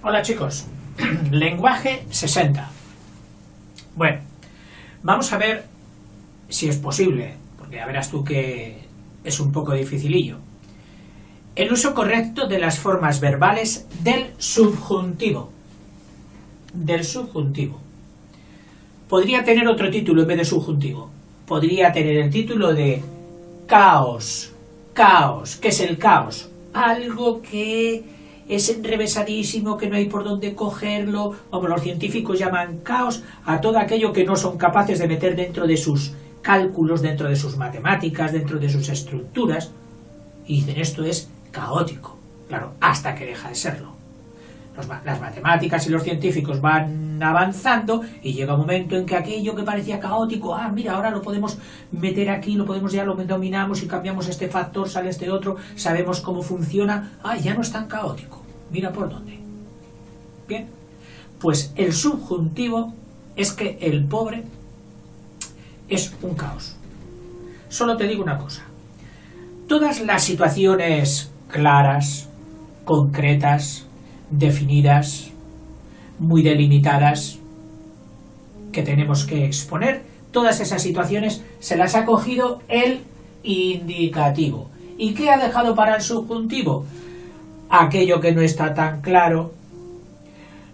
Hola chicos, lenguaje 60. Bueno, vamos a ver si es posible, porque ya verás tú que es un poco dificilillo. El uso correcto de las formas verbales del subjuntivo. Podría tener otro título en vez de subjuntivo. Podría tener el título de caos. Caos. ¿Qué es el caos? Algo que es enrevesadísimo, que no hay por dónde cogerlo, como los científicos llaman caos, a todo aquello que no son capaces de meter dentro de sus cálculos, dentro de sus matemáticas, dentro de sus estructuras, y dicen esto es caótico, claro, hasta que deja de serlo. Las matemáticas y los científicos van avanzando y llega un momento en que aquello que parecía caótico, mira, ahora lo podemos meter aquí, lo dominamos y cambiamos este factor, sale este otro, sabemos cómo funciona, ya no es tan caótico, mira por dónde. Bien, pues el subjuntivo es que el pobre es un caos. Solo te digo una cosa, todas las situaciones claras, concretas, definidas, muy delimitadas, que tenemos que exponer, todas esas situaciones se las ha cogido el indicativo. ¿Y qué ha dejado para el subjuntivo? Aquello que no está tan claro,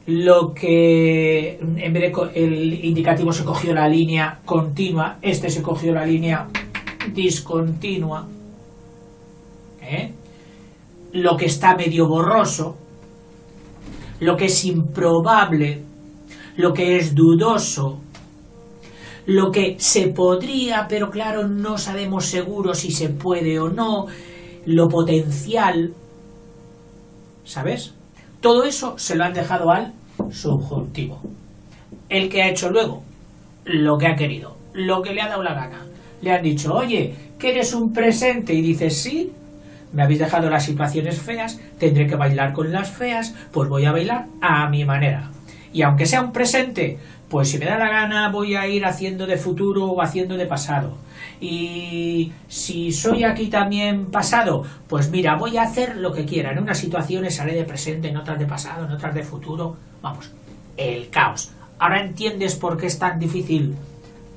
lo que en vez de el indicativo se cogió la línea continua, este se cogió la línea discontinua, lo que está medio borroso, lo que es improbable, lo que es dudoso, lo que se podría, pero claro, no sabemos seguro si se puede o no, lo potencial, ¿sabes? Todo eso se lo han dejado al subjuntivo. El que ha hecho luego lo que ha querido, lo que le ha dado la gana. Le han dicho, oye, ¿que eres un presente? Y dices, sí. Me habéis dejado las situaciones feas, tendré que bailar con las feas, pues voy a bailar a mi manera. Y aunque sea un presente, pues si me da la gana voy a ir haciendo de futuro o haciendo de pasado. Y si soy aquí también pasado, pues mira, voy a hacer lo que quiera. En unas situaciones haré de presente, en otras de pasado, en otras de futuro. Vamos, el caos. Ahora entiendes por qué es tan difícil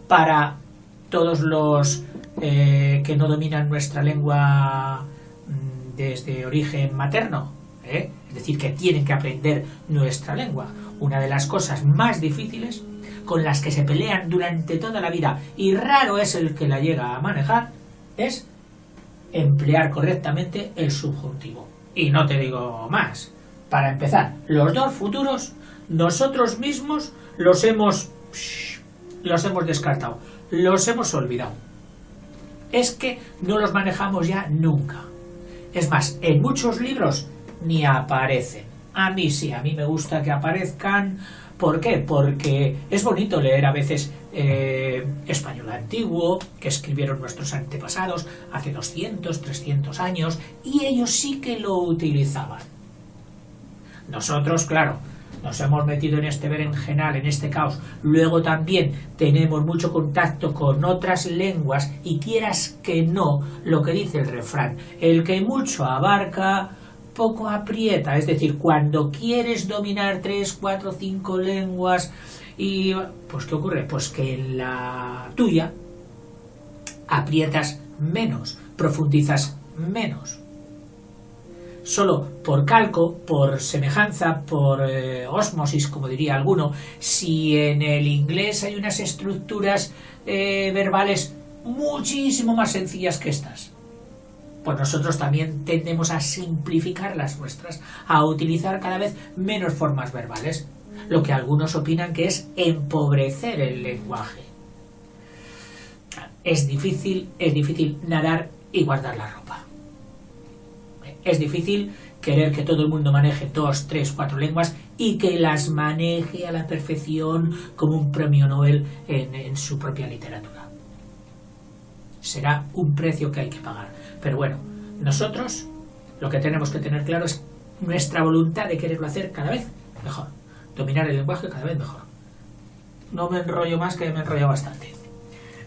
para todos los que no dominan nuestra lengua desde origen materno, es decir, que tienen que aprender nuestra lengua. Una de las cosas más difíciles con las que se pelean durante toda la vida, y raro es el que la llega a manejar, es emplear correctamente el subjuntivo. Y no te digo más. Para empezar, los dos futuros nosotros mismos los hemos descartado, los hemos olvidado. Es que no los manejamos ya nunca. Es más, en muchos libros ni aparecen. A mí sí, a mí me gusta que aparezcan. ¿Por qué? Porque es bonito leer a veces español antiguo, que escribieron nuestros antepasados hace 200, 300 años, y ellos sí que lo utilizaban. Nosotros, claro, nos hemos metido en este berenjenal, en este caos. Luego también tenemos mucho contacto con otras lenguas y quieras que no, lo que dice el refrán, el que mucho abarca, poco aprieta. Es decir, cuando quieres dominar 3, 4, 5 lenguas y pues ¿qué ocurre? Pues que en la tuya aprietas menos, profundizas menos. Solo por calco, por semejanza, por ósmosis, como diría alguno, si en el inglés hay unas estructuras verbales muchísimo más sencillas que estas, pues nosotros también tendemos a simplificar las nuestras, a utilizar cada vez menos formas verbales, lo que algunos opinan que es empobrecer el lenguaje. Es difícil nadar y guardar la ropa. Es difícil querer que todo el mundo maneje 2, 3, 4 lenguas y que las maneje a la perfección como un premio Nobel en su propia literatura. Será un precio que hay que pagar. Pero bueno, nosotros lo que tenemos que tener claro es nuestra voluntad de quererlo hacer cada vez mejor. Dominar el lenguaje cada vez mejor. No me enrollo más, que me enrollo bastante.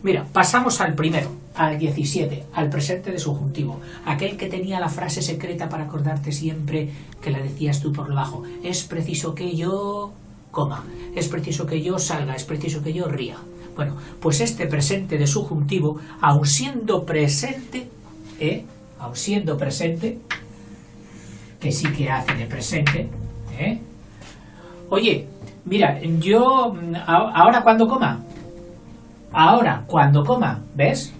Mira, pasamos al primero. al 17, al presente de subjuntivo, aquel que tenía la frase secreta para acordarte siempre que la decías tú por debajo. Es preciso que yo coma, es preciso que yo salga, es preciso que yo ría. Bueno, pues este presente de subjuntivo, aun siendo presente, que sí que hace de presente, oye, mira, yo ahora cuando coma, ¿ves?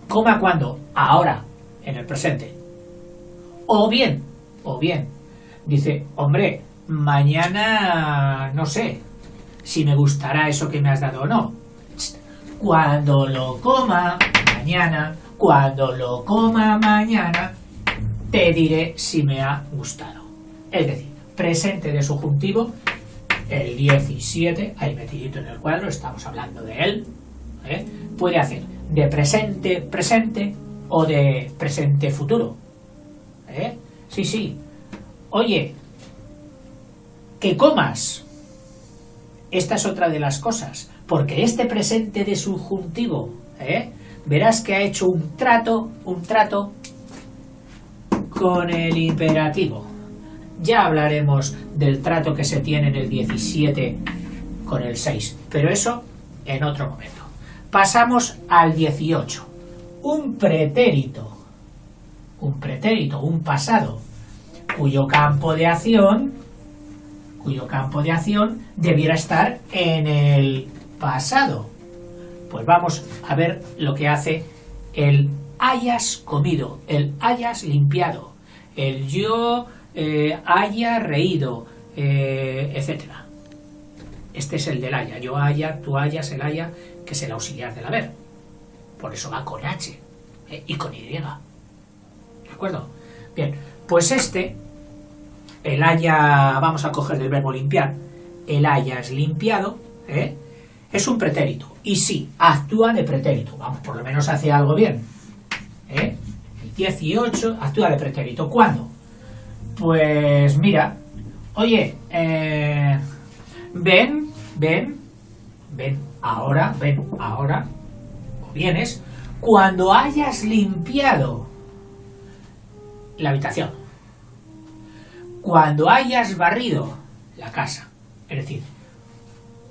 Coma cuando, ahora, en el presente. O bien, dice, hombre, mañana no sé si me gustará eso que me has dado o no. Cuando lo coma mañana, te diré si me ha gustado. Es decir, presente de subjuntivo, el 17, ahí metidito en el cuadro, estamos hablando de él, puede hacer de presente o de presente futuro. Sí. Oye, que comas. Esta es otra de las cosas, porque este presente de subjuntivo, verás que ha hecho un trato con el imperativo. Ya hablaremos del trato que se tiene en el 17 con el 6, pero eso en otro momento. Pasamos al 18. Un pretérito, un pasado, cuyo campo de acción debiera estar en el pasado. Pues vamos a ver lo que hace el hayas comido, el hayas limpiado, el yo haya reído, etcétera. Este es el del haya, yo haya, tú hayas, el haya, que es el auxiliar del haber. Por eso va con H y con Y. ¿De acuerdo? Bien, pues el haya, vamos a coger del verbo limpiar, el hayas limpiado, es un pretérito. Y sí, actúa de pretérito. Vamos, por lo menos hace algo bien. El 18 actúa de pretérito. ¿Cuándo? Pues mira, oye, ven ahora, o vienes, cuando hayas limpiado la habitación, cuando hayas barrido la casa. Es decir,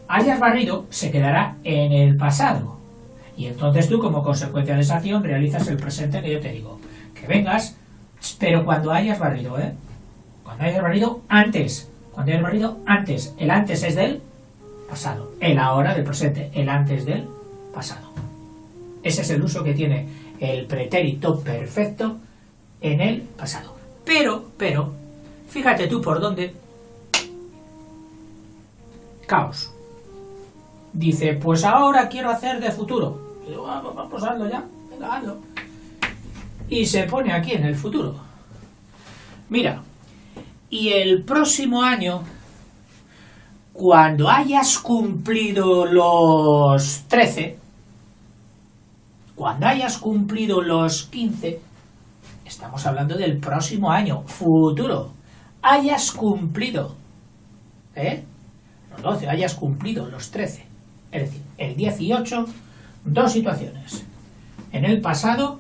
hayas barrido se quedará en el pasado, y entonces tú, como consecuencia de esa acción, realizas el presente que yo te digo, que vengas, pero cuando hayas barrido, cuando hayas barrido antes, el antes es del pasado, el ahora del presente, el antes del pasado. Ese es el uso que tiene el pretérito perfecto en el pasado. Pero, fíjate tú por dónde. Caos. Dice, pues ahora quiero hacer de futuro. Y digo, vamos, hazlo ya, venga, hazlo. Y se pone aquí en el futuro. Mira, y el próximo año, cuando hayas cumplido los 13, cuando hayas cumplido los 15, estamos hablando del próximo año, futuro, hayas cumplido, los 12, hayas cumplido los 13, es decir, el 18, dos situaciones, en el pasado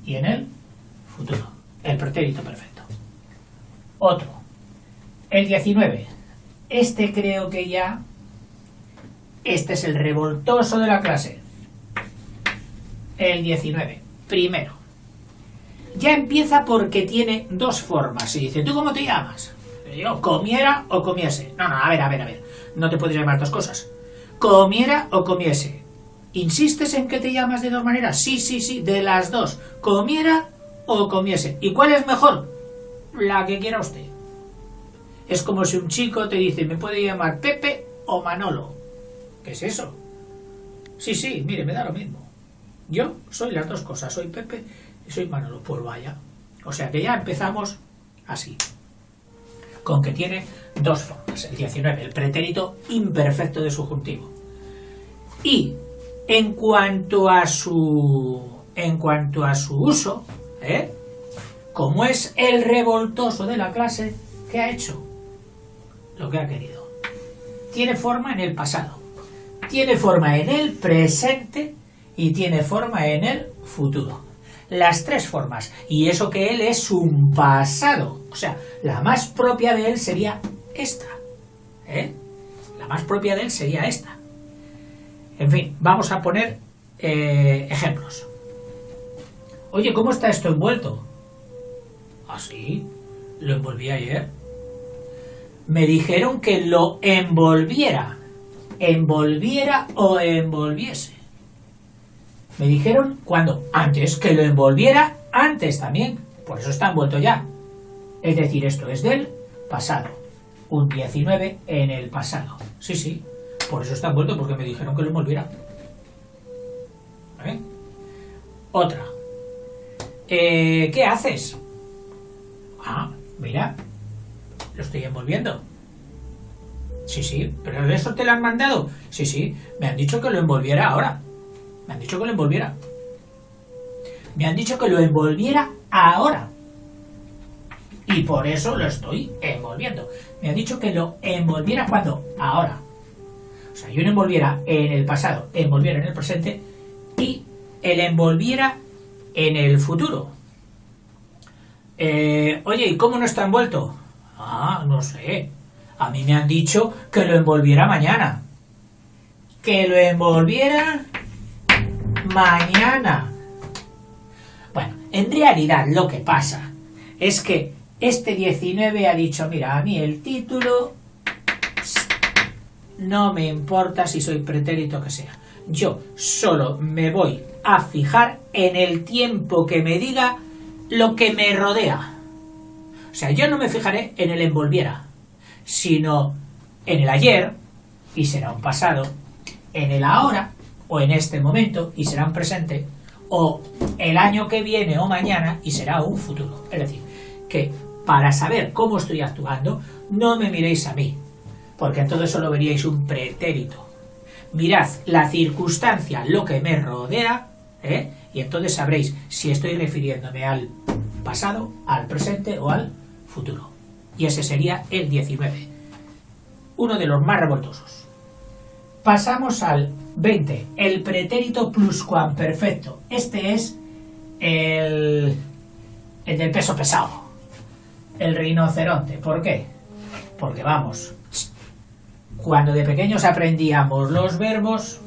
y en el futuro, el pretérito perfecto. Otro, el 19, creo que ya, este es el revoltoso de la clase, el 19, primero. Ya empieza porque tiene dos formas. Y dice, ¿tú cómo te llamas? Yo, comiera o comiese. No, a ver. No te puedes llamar dos cosas. Comiera o comiese. ¿Insistes en que te llamas de dos maneras? Sí, de las dos. Comiera o comiese. ¿Y cuál es mejor? La que quiera usted. Es como si un chico te dice, ¿me puede llamar Pepe o Manolo? ¿Qué es eso? Sí, mire, me da lo mismo. Yo soy las dos cosas, soy Pepe y soy Manolo. Pues vaya. O sea que ya empezamos así. Con que tiene dos formas. El 19, el pretérito imperfecto de subjuntivo. Y en cuanto a su uso, como es el revoltoso de la clase, ¿qué ha hecho? Lo que ha querido. Tiene forma en el pasado, tiene forma en el presente y tiene forma en el futuro. Las tres formas. Y eso que él es un pasado. O sea, la más propia de él sería esta. La más propia de él sería esta. En fin, vamos a poner ejemplos. Oye, ¿cómo está esto envuelto? ¿Ah, sí? Lo envolví ayer. Me dijeron que lo envolviera. Envolviera o envolviese. Me dijeron, ¿cuándo? Antes, que lo envolviera antes también. Por eso está envuelto ya. Es decir, esto es del pasado. Un 19 en el pasado. Sí, sí. Por eso está envuelto, porque me dijeron que lo envolviera. Otra. ¿Qué haces? Ah, mira. Lo estoy envolviendo. Sí, sí. ¿Pero eso te lo han mandado? Sí, sí. Me han dicho que lo envolviera ahora. Me han dicho que lo envolviera. Me han dicho que lo envolviera ahora. Y por eso lo estoy envolviendo. Me han dicho que lo envolviera ¿cuándo? Ahora. O sea, yo lo envolviera en el pasado, envolviera en el presente y el envolviera en el futuro. Oye, ¿y cómo no está envuelto? Ah, no sé. A mí me han dicho que lo envolviera mañana. Que lo envolviera mañana. Bueno, en realidad lo que pasa es que este 19 ha dicho, mira, a mí el título no me importa si soy pretérito que sea. Yo solo me voy a fijar en el tiempo que me diga lo que me rodea. O sea, yo no me fijaré en el envolviera, sino en el ayer, y será un pasado, en el ahora, o en este momento, y será un presente, o el año que viene o mañana, y será un futuro. Es decir, que para saber cómo estoy actuando, no me miréis a mí, porque entonces solo veríais un pretérito. Mirad la circunstancia, lo que me rodea, y entonces sabréis si estoy refiriéndome al pasado, al presente o al futuro. Y ese sería el 19, uno de los más revoltosos. Pasamos al 20, el pretérito pluscuamperfecto. Este es el del peso pesado, el rinoceronte. ¿Por qué? Porque vamos, cuando de pequeños aprendíamos los verbos,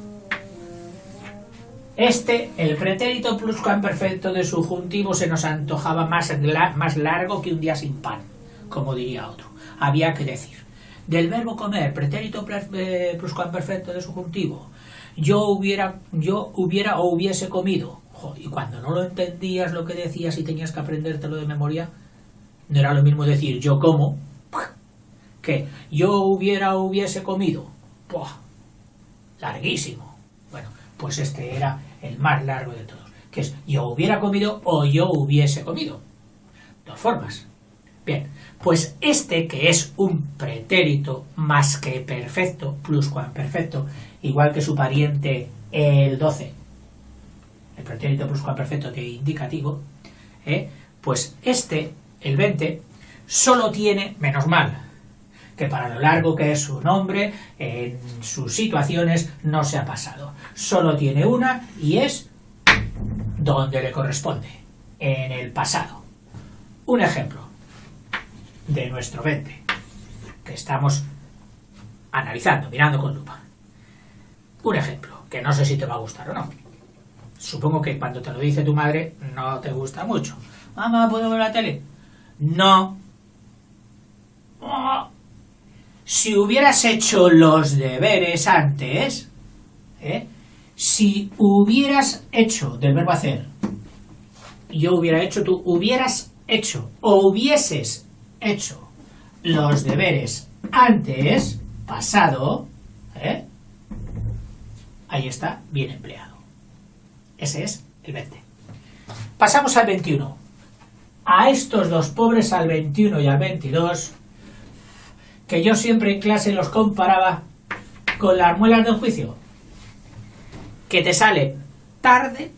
el pretérito pluscuamperfecto de subjuntivo se nos antojaba más largo que un día sin pan, como diría otro. Había que decir, del verbo comer, pretérito pluscuamperfecto de subjuntivo, yo hubiera o hubiese comido. Y cuando no lo entendías lo que decías y tenías que aprendértelo de memoria, no era lo mismo decir yo como que yo hubiera o hubiese comido. ¡Puah! Larguísimo. Bueno, pues este era el más largo de todos, que es yo hubiera comido o yo hubiese comido. Dos formas. Bien, pues este, que es un pretérito más que perfecto, pluscuamperfecto, igual que su pariente el 12, el pretérito pluscuamperfecto de indicativo, pues este, el 20, solo tiene, menos mal, que para lo largo que es su nombre, en sus situaciones no se ha pasado. Solo tiene una y es donde le corresponde, en el pasado. Un ejemplo de nuestro 20, que estamos analizando, mirando con lupa. Un ejemplo, que no sé si te va a gustar o no. Supongo que cuando te lo dice tu madre no te gusta mucho. Mamá, ¿puedo ver la tele? No. Oh. Si hubieras hecho los deberes antes, si hubieras hecho, del verbo hacer, yo hubiera hecho, tú hubieras hecho o hubieses hecho los deberes antes, pasado, ahí está, bien empleado. Ese es el 20. Pasamos al 21. A estos dos pobres, al 21 y al 22, que yo siempre en clase los comparaba con las muelas del juicio, que te sale tarde,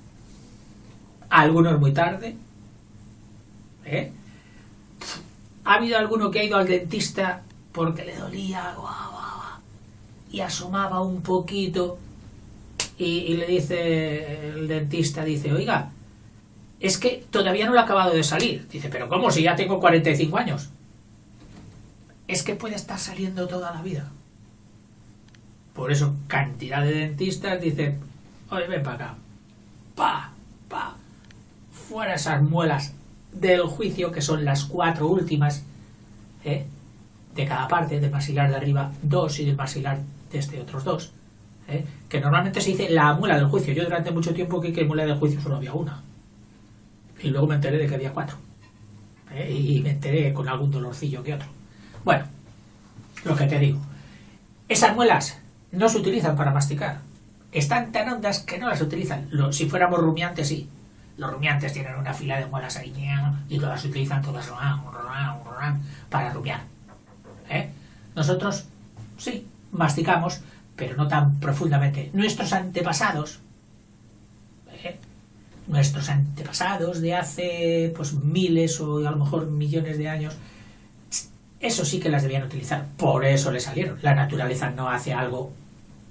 algunos muy tarde, ha habido alguno que ha ido al dentista porque le dolía y asomaba un poquito y le dice el dentista, dice, oiga, es que todavía no lo he acabado de salir. Dice, pero ¿cómo? Si ya tengo 45 años. Es que puede estar saliendo toda la vida. Por eso, cantidad de dentistas dicen, oye, ven para acá. Fuera esas muelas del juicio, que son las 4 últimas, de cada parte, del maxilar de arriba 2 y del maxilar de este otros 2. Que normalmente se dice la muela del juicio. Yo durante mucho tiempo creí que muela del juicio solo había una. Y luego me enteré de que había 4. Y me enteré con algún dolorcillo que otro. Bueno, lo que te digo. Esas muelas no se utilizan para masticar. Están tan hondas que no las utilizan. Si fuéramos rumiantes, sí. Los rumiantes tienen una fila de muelas ahí y todas se utilizan todas para rumiar. Nosotros, sí, masticamos, pero no tan profundamente. Nuestros antepasados de hace pues miles o a lo mejor millones de años, eso sí que las debían utilizar. Por eso le salieron. La naturaleza no hace algo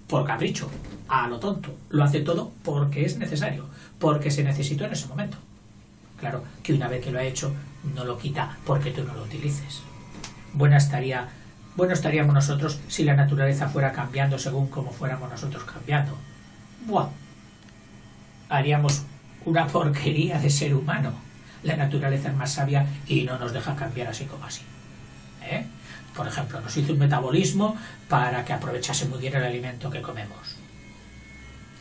por capricho, a lo tonto. Lo hace todo porque es necesario, porque se necesitó en ese momento. Claro que una vez que lo ha hecho, no lo quita porque tú no lo utilices. Bueno estaríamos nosotros si la naturaleza fuera cambiando según como fuéramos nosotros cambiando. ¡Buah! Haríamos una porquería de ser humano. La naturaleza es más sabia y no nos deja cambiar así como así. Por ejemplo, nos hizo un metabolismo para que aprovechase muy bien el alimento que comemos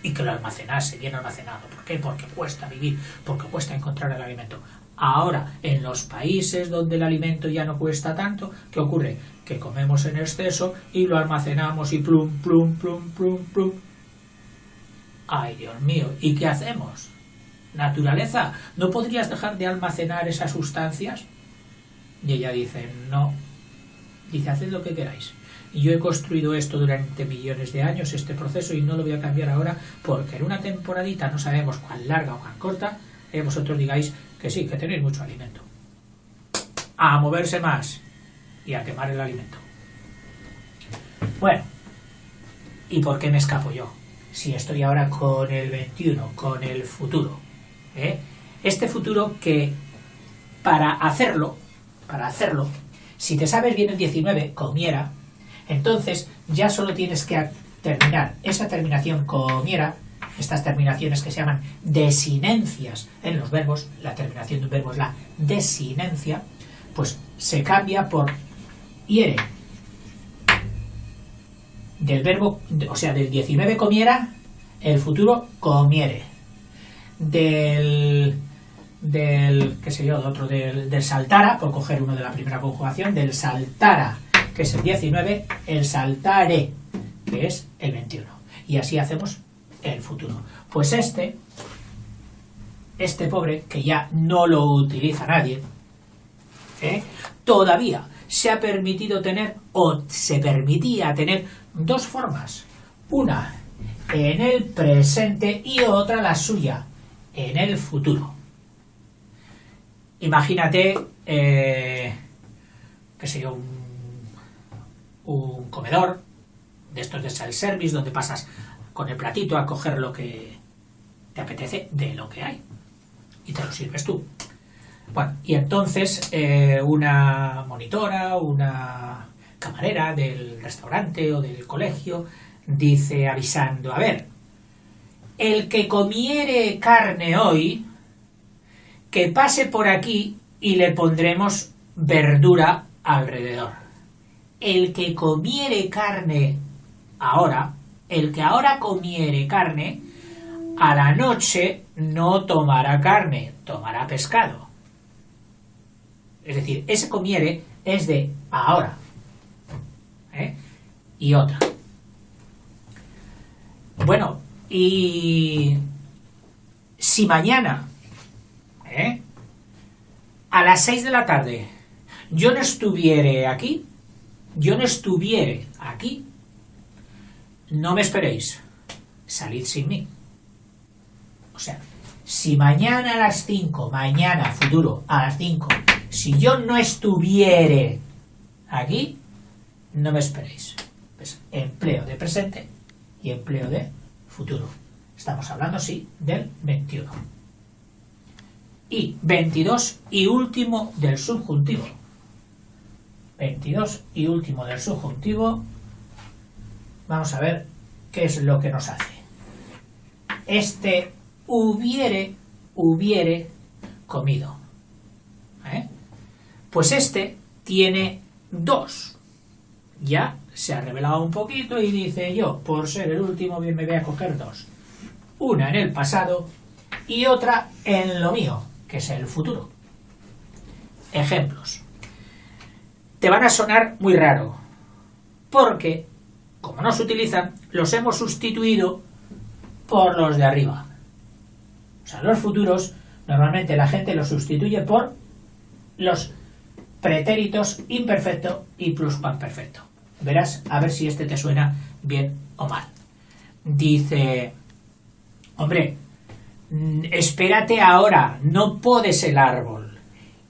y que lo almacenase bien almacenado. ¿Por qué? Porque cuesta vivir, porque cuesta encontrar el alimento. Ahora, en los países donde el alimento ya no cuesta tanto, ¿qué ocurre? Que comemos en exceso y lo almacenamos y plum. ¡Ay, Dios mío! ¿Y qué hacemos? Naturaleza, ¿no podrías dejar de almacenar esas sustancias? Y ella dice, no. Dice, haced lo que queráis. Y yo he construido esto durante millones de años, este proceso, y no lo voy a cambiar ahora porque en una temporadita, no sabemos cuán larga o cuán corta, vosotros digáis que sí, que tenéis mucho alimento. A moverse más y a quemar el alimento. Bueno, ¿y por qué me escapo yo? Si estoy ahora con el 21, con el futuro. Este futuro que para hacerlo, si te sabes bien el 19, comiera, entonces ya solo tienes que terminar esa terminación comiera, estas terminaciones que se llaman desinencias en los verbos, la terminación de un verbo es la desinencia, pues se cambia por hiere. Del verbo, o sea, del 19 comiera, el futuro comiere. Del qué sé yo, del saltara, por coger uno de la primera conjugación, del saltara, que es el 19, el saltare, que es el 21. Y así hacemos el futuro. Pues este pobre, que ya no lo utiliza nadie, todavía se ha permitido tener, o se permitía tener, dos formas. Una en el presente y otra la suya, en el futuro. Imagínate, qué sé yo, un comedor de estos de self-service donde pasas con el platito a coger lo que te apetece de lo que hay y te lo sirves tú. Bueno, y entonces una monitora, una camarera del restaurante o del colegio dice avisando, a ver, el que comiere carne hoy, que pase por aquí y le pondremos verdura alrededor. El que comiere carne ahora, el que ahora comiere carne, a la noche no tomará carne, tomará pescado. Es decir, ese comiere es de ahora. Y otra. Bueno, y si mañana, a las 6 de la tarde, yo no estuviere aquí, no me esperéis, salid sin mí. O sea, si mañana a las 5, mañana, futuro, a las 5, si yo no estuviere aquí, no me esperéis. Pues empleo de presente y empleo de futuro. Estamos hablando, sí, del 21. Y 22 y último del subjuntivo. 22 y último del subjuntivo. Vamos a ver qué es lo que nos hace. Este hubiere comido. Pues este tiene dos. Ya se ha revelado un poquito y dice yo, por ser el último, bien me voy a coger dos. Una en el pasado y otra en lo mío, que es el futuro. Ejemplos. Te van a sonar muy raro, porque, como no se utilizan, los hemos sustituido por los de arriba. O sea, los futuros, normalmente la gente los sustituye por los pretéritos imperfecto y pluscuamperfecto. Verás, a ver si este te suena bien o mal. Dice, hombre, espérate ahora, no podes el árbol.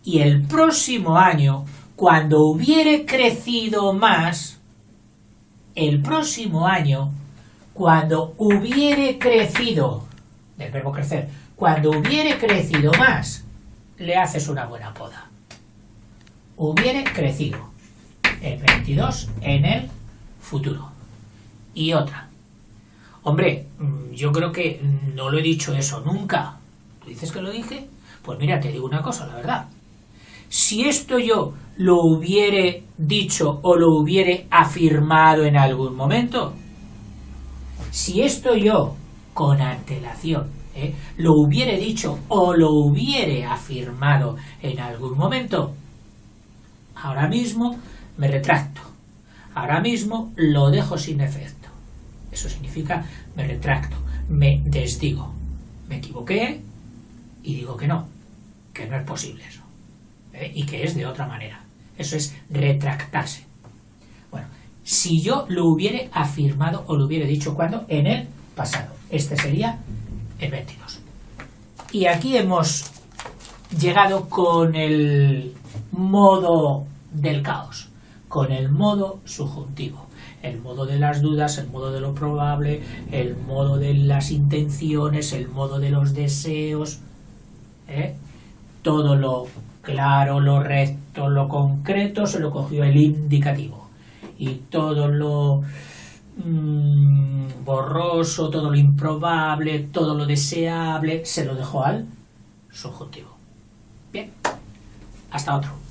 Y el próximo año, cuando hubiere crecido más, el próximo año, cuando hubiere crecido, del verbo crecer, cuando hubiere crecido más, le haces una buena poda. Hubiere crecido. El 22 en el futuro. Y otra. Hombre, yo creo que no lo he dicho eso nunca. ¿Tú dices que lo dije? Pues mira, te digo una cosa, la verdad. Si esto yo lo hubiere dicho o lo hubiere afirmado en algún momento, si esto yo, con antelación, lo hubiere dicho o lo hubiere afirmado en algún momento, ahora mismo me retracto. Ahora mismo lo dejo sin efecto. Eso significa me retracto, me desdigo. Me equivoqué y digo que no es posible eso. Y que es de otra manera. Eso es retractarse. Bueno, si yo lo hubiere afirmado o lo hubiere dicho, ¿cuándo? En el pasado. Este sería el 22. Y aquí hemos llegado con el modo del caos, con el modo subjuntivo, el modo de las dudas, el modo de lo probable, el modo de las intenciones, el modo de los deseos, todo lo claro, lo recto, lo concreto se lo cogió el indicativo, y todo lo borroso, todo lo improbable, todo lo deseable se lo dejó al subjuntivo. Bien, hasta otro.